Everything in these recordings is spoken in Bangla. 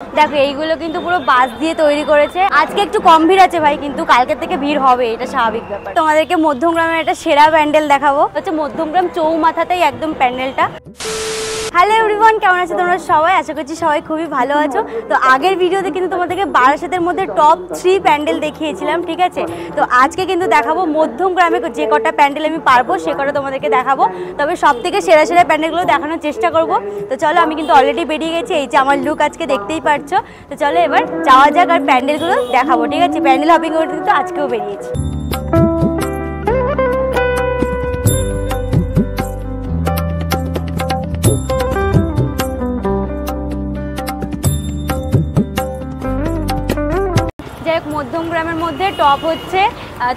দেখো এইগুলো কিন্তু পুরো বাঁশ দিয়ে তৈরি করেছে। আজকে একটু কম ভিড় আছে ভাই, কিন্তু কালকে থেকে ভিড় হবে, এটা স্বাভাবিক ব্যাপার। তোমাদেরকে মধ্যমগ্রামের একটা সেরা প্যান্ডেল দেখাবো, হচ্ছে মধ্যমগ্রাম চৌমাথাতেই একদম প্যান্ডেলটা। হ্যালো এভরিওয়ান, কেমন আছো তোমরা সবাই? আশা করছি সবাই খুবই ভালো আছো। তো আগের ভিডিওতে কিন্তু তোমাদেরকে বারাসাতের মধ্যে টপ 3 প্যান্ডেল দেখিয়েছিলাম, ঠিক আছে? তো আজকে কিন্তু দেখাবো মধ্যমগ্রামে যে কটা প্যান্ডেল আমি পারবো সে কটা তোমাদেরকে দেখাবো। তবে সব থেকে সেরা সেরা প্যান্ডেলগুলো দেখানোর চেষ্টা করব। তো চলো, আমি কিন্তু অলরেডি বেরিয়ে গেছি, এই যে আমার লুক আজকে দেখতেই পারছো। তো চলো এবার যাওয়া যাক আর প্যান্ডেলগুলো দেখাবো, ঠিক আছে? প্যান্ডেল হপিং করতে কিন্তু আজকেও বেরিয়েছি। মধ্যমগ্রামের মধ্যে টপ হচ্ছে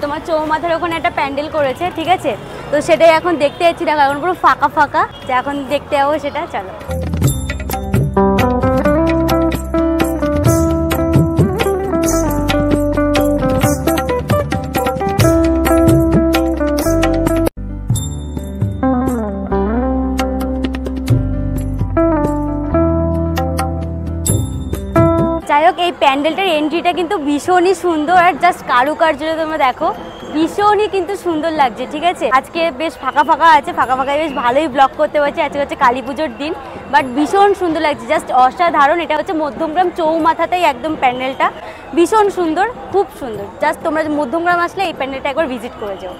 তোমার চৌমাথার ওখানে একটা প্যান্ডেল করেছে, ঠিক আছে? তো সেটাই এখন দেখতে যাচ্ছি। দেখো এখন পুরো ফাঁকা ফাঁকা, যে এখন দেখতে যাবো সেটা। চলো যাই হোক, এই প্যান্ডেলটার এন্ট্রিটা কিন্তু ভীষণই সুন্দর, আর জাস্ট কারুকার্যটা তোমরা দেখো, ভীষণই কিন্তু সুন্দর লাগছে, ঠিক আছে? আজকে বেশ ফাঁকা ফাঁকা আছে, ফাঁকা ফাঁকায় বেশ ভালোই ব্লগ করতে পারছি। আজকে হচ্ছে কালী পুজোর দিন, বাট ভীষণ সুন্দর লাগছে, জাস্ট অসাধারণ। এটা হচ্ছে মধ্যমগ্রাম চৌমাথাতেই একদম প্যান্ডেলটা, ভীষণ সুন্দর, খুব সুন্দর। জাস্ট তোমরা মধ্যমগ্রাম আসলে এই প্যান্ডেলটা একবার ভিজিট করে যাও।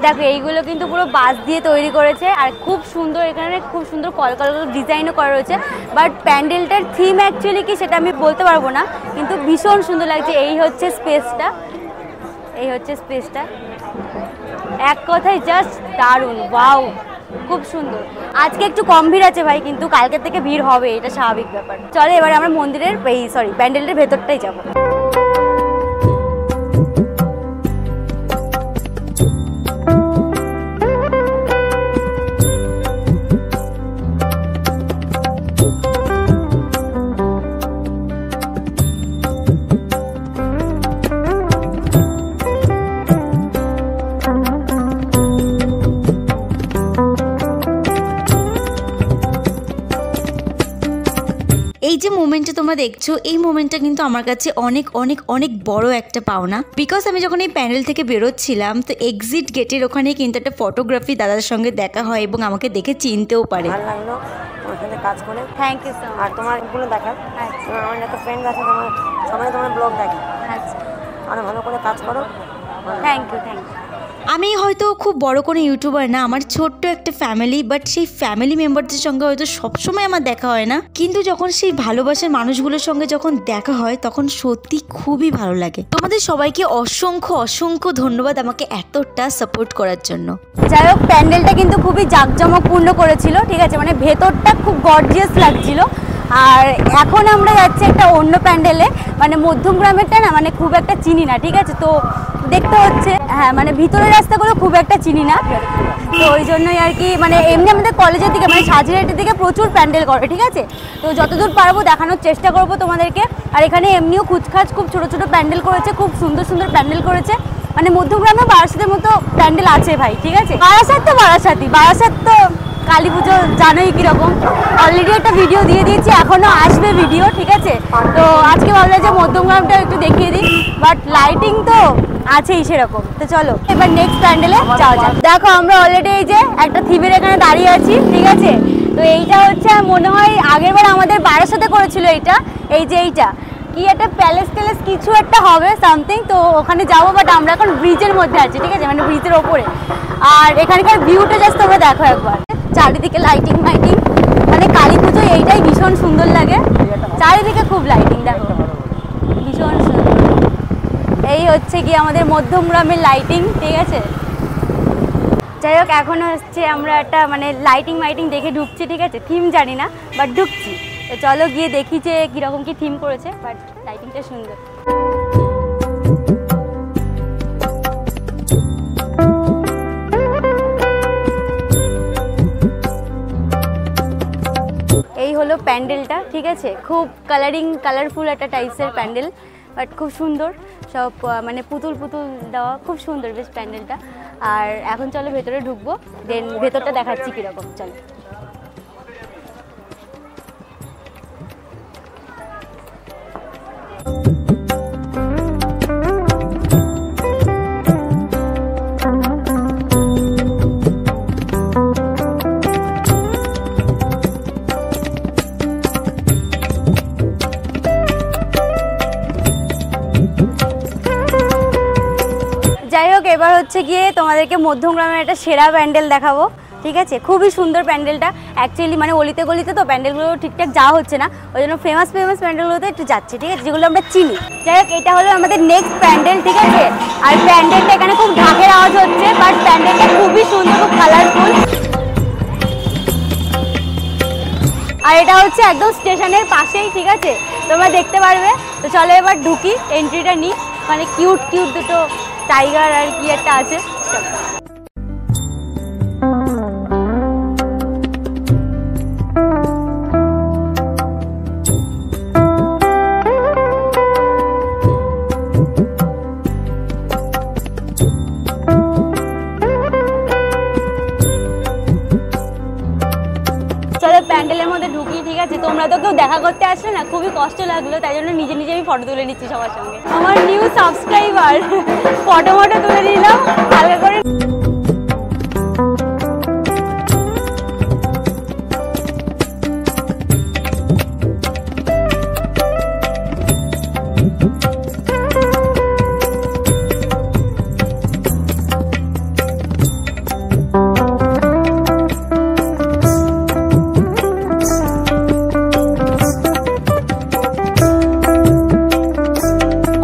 দেখো এইগুলো কিন্তু পুরো বাঁশ দিয়ে তৈরি করেছে, আর খুব সুন্দর, এখানে খুব সুন্দর কলকাল ডিজাইনও করা রয়েছে। বাট প্যান্ডেলটার থিম অ্যাকচুয়ালি কি সেটা আমি বলতে পারবো না, কিন্তু ভীষণ সুন্দর লাগছে। এই হচ্ছে স্পেসটা, এই হচ্ছে স্পেসটা, এক কথায় জাস্ট দারুণ, ওয়াও, খুব সুন্দর। আজকে একটু কম ভিড় আছে ভাই, কিন্তু কালকে থেকে ভিড় হবে, এটা স্বাভাবিক ব্যাপার। চলো এবার আমরা মন্দিরের প্যান্ডেলটার ভেতরটাই যাবো। এই যে মোমেন্টটা তোমরা দেখছো, এই মোমেন্টটা কিন্তু আমার কাছে অনেক অনেক অনেক বড় একটা পাওনা। বিকজ আমি যখন এই প্যান্ডেল থেকে বেরোচ্ছিলাম, তো এক্সিট গেটের ওখানে কিন্তু একটা ফটোগ্রাফি দাদার সঙ্গে দেখা হয় এবং আমাকে দেখে চিনতেও পারে। ভালো লাগলো ওখানে কাজ করে। Thank you so much. আর তোমার গুলো দেখা, আমার একটা ফ্রেন্ড আছে, তোমার সবাই তোমার ব্লগ দেখে। আচ্ছা, আর ভালো করে কাজ করো। Thank you, thank you. আমি হয়তো খুব বড় কোনো ইউটিউবার না, আমার ছোট্ট একটা ফ্যামিলি, বাট সেই ফ্যামিলি মেম্বারদের সঙ্গে হয়তো সবসময় আমার দেখা হয় না, কিন্তু যখন সেই ভালোবাসার মানুষগুলোর সঙ্গে যখন দেখা হয় তখন সত্যি খুবই ভালো লাগে। তোমাদের সবাইকে অসংখ্য অসংখ্য ধন্যবাদ আমাকে এতটা সাপোর্ট করার জন্য। যাই হোক, প্যান্ডেলটা কিন্তু খুবই জাঁকজমকপূর্ণ করেছিল, ঠিক আছে? মানে ভেতরটা খুব গর্জিয়াস লাগছিল। আর এখন আমরা যাচ্ছি একটা অন্য প্যান্ডেলে, মানে মধ্যমগ্রামেরটা না মানে খুব একটা চিনি না, ঠিক আছে? তো দেখতে হচ্ছে, হ্যাঁ, মানে ভিতরের রাস্তাগুলো খুব একটা চিনি না, তো ওই জন্যই আর কি। মানে এমনি আমাদের কলেজের দিকে, মানে সাজিরহাটের দিকে প্রচুর প্যান্ডেল করে, ঠিক আছে? তো যতদূর পারবো দেখানোর চেষ্টা করবো তোমাদেরকে। আর এখানে এমনিও খুচখাচ খুব ছোটো ছোটো প্যান্ডেল করেছে, খুব সুন্দর সুন্দর প্যান্ডেল করেছে। মানে মধ্যমগ্রামে বারাসাতের মতো প্যান্ডেল আছে ভাই, ঠিক আছে? বারাসাত তো কালী পুজো জানোই কিরকম। অলরেডি একটা ভিডিও দিয়ে দিয়েছি, এখনো আসবে ভিডিও, ঠিক আছে? তো আজকে ভাবলাম যে মধ্যমগ্রামটা একটু দেখিয়ে দিই, বাট লাইটিং তো আছেই সেরকম। তো চলো এবার নেক্সট প্যান্ডেলে যাওয়া যাক। দেখো আমরা অলরেডি এই যে একটা থিমের এখানে দাঁড়িয়ে আছি, ঠিক আছে? তো এইটা হচ্ছে মনে হয় আগেরবার আমাদের বারাসাতে করেছিল এইটা, এই যে এইটা কি একটা প্যালেস ট্যালেস কিছু একটা হবে সামথিং, তো ওখানে যাবো। বাট আমরা এখন ব্রিজের মধ্যে আছি, ঠিক আছে? মানে ব্রিজের ওপরে। আর এখানকার ভিউটা জাস্ট তোমরা দেখো একবার, চারিদিকে লাইটিং মাইটিং, মানে কালী পুজো এইটাই ভীষণ সুন্দর লাগে। চারিদিকে খুব লাইটিং, দেখো ভীষণ সুন্দর। এই হচ্ছে কি আমাদের মধ্যমগ্রামের লাইটিং, ঠিক আছে? যাই হোক, এখন হচ্ছে আমরা একটা মানে লাইটিং মাইটিং দেখে ঢুকছি, ঠিক আছে? থিম জানি না, বাট ঢুকছি। তো চলো গিয়ে দেখি যে কীরকম কি থিম করেছে, বাট লাইটিংটা সুন্দর। এই হলো প্যান্ডেলটা, ঠিক আছে? খুব কালারফুল একটা টাইপসের প্যান্ডেল। বাট খুব সুন্দর সব মানে পুতুল পুতুল দেওয়া, খুব সুন্দর বেশ প্যান্ডেলটা। আর এখন চলো ভেতরে ঢুকবো, দেন ভেতরটা দেখাচ্ছি কীরকম। চলো। যাই হোক, এবার হচ্ছে গিয়ে তোমাদেরকে মধ্যমগ্রামের একটা সেরা প্যান্ডেল দেখাবো, ঠিক আছে? খুবই সুন্দর প্যান্ডেলটা। অ্যাকচুয়ালি মানে অলিতে গলিতে তো প্যান্ডেলগুলো ঠিকঠাক যাওয়া হচ্ছে না, ওই জন্য ফেমাস প্যান্ডেলগুলোতে একটু যাচ্ছে, ঠিক আছে, যেগুলো আমরা চিনি। যাই হোক, এটা হলো আমাদের নেক্সট প্যান্ডেল, ঠিক আছে? আর প্যান্ডেলটা এখানে খুব ঢাকের আওয়াজ হচ্ছে, বাট প্যান্ডেলটা খুবই সুন্দর, খুব কালারফুল। আর এটা হচ্ছে একদম স্টেশনের পাশেই, ঠিক আছে, তোমরা দেখতে পারবে। তো চলো এবার ঢুকি, এন্ট্রিটা নিই। মানে কিউট কিউট দুটো টাইগার আর কি একটা আছে। চলো প্যান্ডেলের মধ্যে ঢুকি, ঠিক আছে? তোমরা তো কেউ দেখা করতে আসলে না, খুবই কষ্ট লাগলো, তাই জন্য নিজে নিজে আমি ফটো তুলে নিচ্ছি সবার সঙ্গে। আমার নিউ সাবস্ক্রাইবার, ফটো তুলে নিলাম হালকা করে।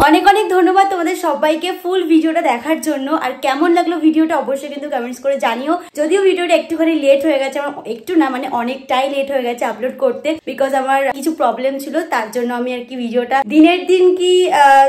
অনেক অনেক ধন্যবাদ তোমাদের সবাইকে ফুল ভিডিওটা দেখার জন্য। আর কেমন লাগলো ভিডিওটা অবশ্যই কিন্তু কমেন্টস করে জানিও। যদিও ভিডিওটা একটুখানি লেট হয়ে গেছে, আমার একটু না মানে অনেকটাই লেট হয়ে গেছে আপলোড করতে, বিকজ আমার কিছু প্রবলেম ছিল, তার জন্য আমি আর কি ভিডিওটা দিনের দিন কি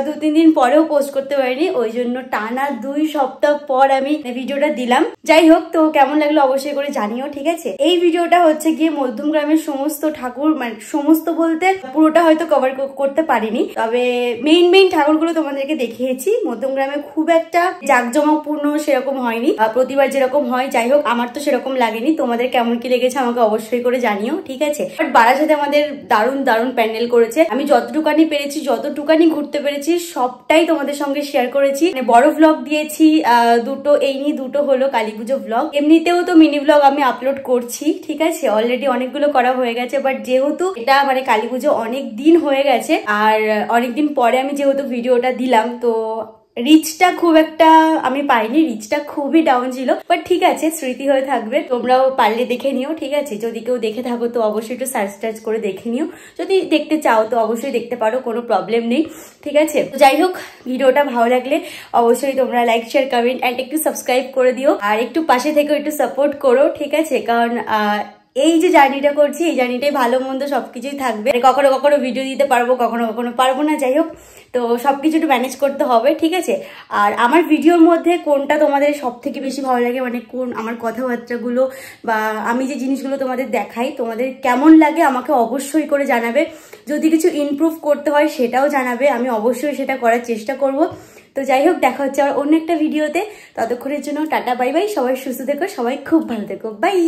2-3 দিন পরেও পোস্ট করতে পারিনি, ওই জন্য টানা 2 সপ্তাহ পর আমি ভিডিওটা দিলাম। যাই হোক, তো কেমন লাগলো অবশ্যই করে জানিও, ঠিক আছে? এই ভিডিওটা হচ্ছে গিয়ে মধ্যমগ্রামের সমস্ত ঠাকুর, মানে সমস্ত বলতে পুরোটা হয়তো কভার করতে পারিনি, তবে মেইন ঠাকুরগুলো তোমাদেরকে দেখিয়েছি। মধ্যমগ্রামে খুব একটা জাঁকজমকপূর্ণ সেরকম হয়নি, প্রতিবার যেরকম হয়। যাই হোক, আমার তো সেরকম লাগেনি। তোমাদের কেমন কি লেগেছে আমাকে অবশ্যই করে জানিও, ঠিক আছে? বাট বারাসাতে আমাদের দারুণ দারুণ প্যান্ডেল করেছে। আমি যতটুকানি পেরেছি, যতটুকানি ঘুরতে পেরেছি, সবটাই তোমাদের সঙ্গে শেয়ার করেছি। মানে বড় ভ্লগ দিয়েছি দুটো, এই নিয়ে দুটো হলো কালীপুজো ভ্লগ। এমনিতেও তো মিনি ভ্লগ আমি আপলোড করছি, ঠিক আছে? অলরেডি অনেকগুলো করা হয়ে গেছে, বাট যেহেতু এটা মানে কালীপুজো অনেক দিন হয়ে গেছে, আর অনেকদিন পরে আমি যেহেতু ভিডিওটা দিলাম, তো রিচটা খুব একটা আমি পাইনি, রিচটা খুবই ডাউন ছিল। বাট ঠিক আছে, স্মৃতি হয়ে থাকবে। তোমরাও পারলে দেখে নিও, ঠিক আছে? যদি কেউ দেখে থাকো তো অবশ্যই একটু সার্চ টার্চ করে দেখে নিও। যদি দেখতে চাও তো অবশ্যই দেখতে পারো, কোনো প্রবলেম নেই, ঠিক আছে? যাই হোক, ভিডিওটা ভালো লাগলে অবশ্যই তোমরা লাইক, শেয়ার, কমেন্ট অ্যান্ড একটু সাবস্ক্রাইব করে দিও। আর একটু পাশে থেকেও একটু সাপোর্ট করো, ঠিক আছে? কারণ এই যে জার্নিটা করছি, এই জার্নিটাই ভালো মন্দ সবকিছুই থাকবে। কখনো কখনো ভিডিও দিতে পারবো, কখনো কখনো পারবো না। যাই হোক, তো সবকিছু একটু ম্যানেজ করতে হবে, ঠিক আছে? আর আমার ভিডিওর মধ্যে কোনটা তোমাদের সব থেকে বেশি ভালো লাগে, মানে কোন আমার কথাবার্তাগুলো বা আমি যে জিনিসগুলো তোমাদের দেখাই, তোমাদের কেমন লাগে আমাকে অবশ্যই করে জানাবে। যদি কিছু ইমপ্রুভ করতে হয় সেটাও জানাবে, আমি অবশ্যই সেটা করার চেষ্টা করব। তো যাই হোক, দেখা হচ্ছে আর অন্য একটা ভিডিওতে। ততক্ষণের জন্য টাটা, বাই বাই। সবাই সুস্থ থেকো, সবাই খুব ভালো থেকো, বাই।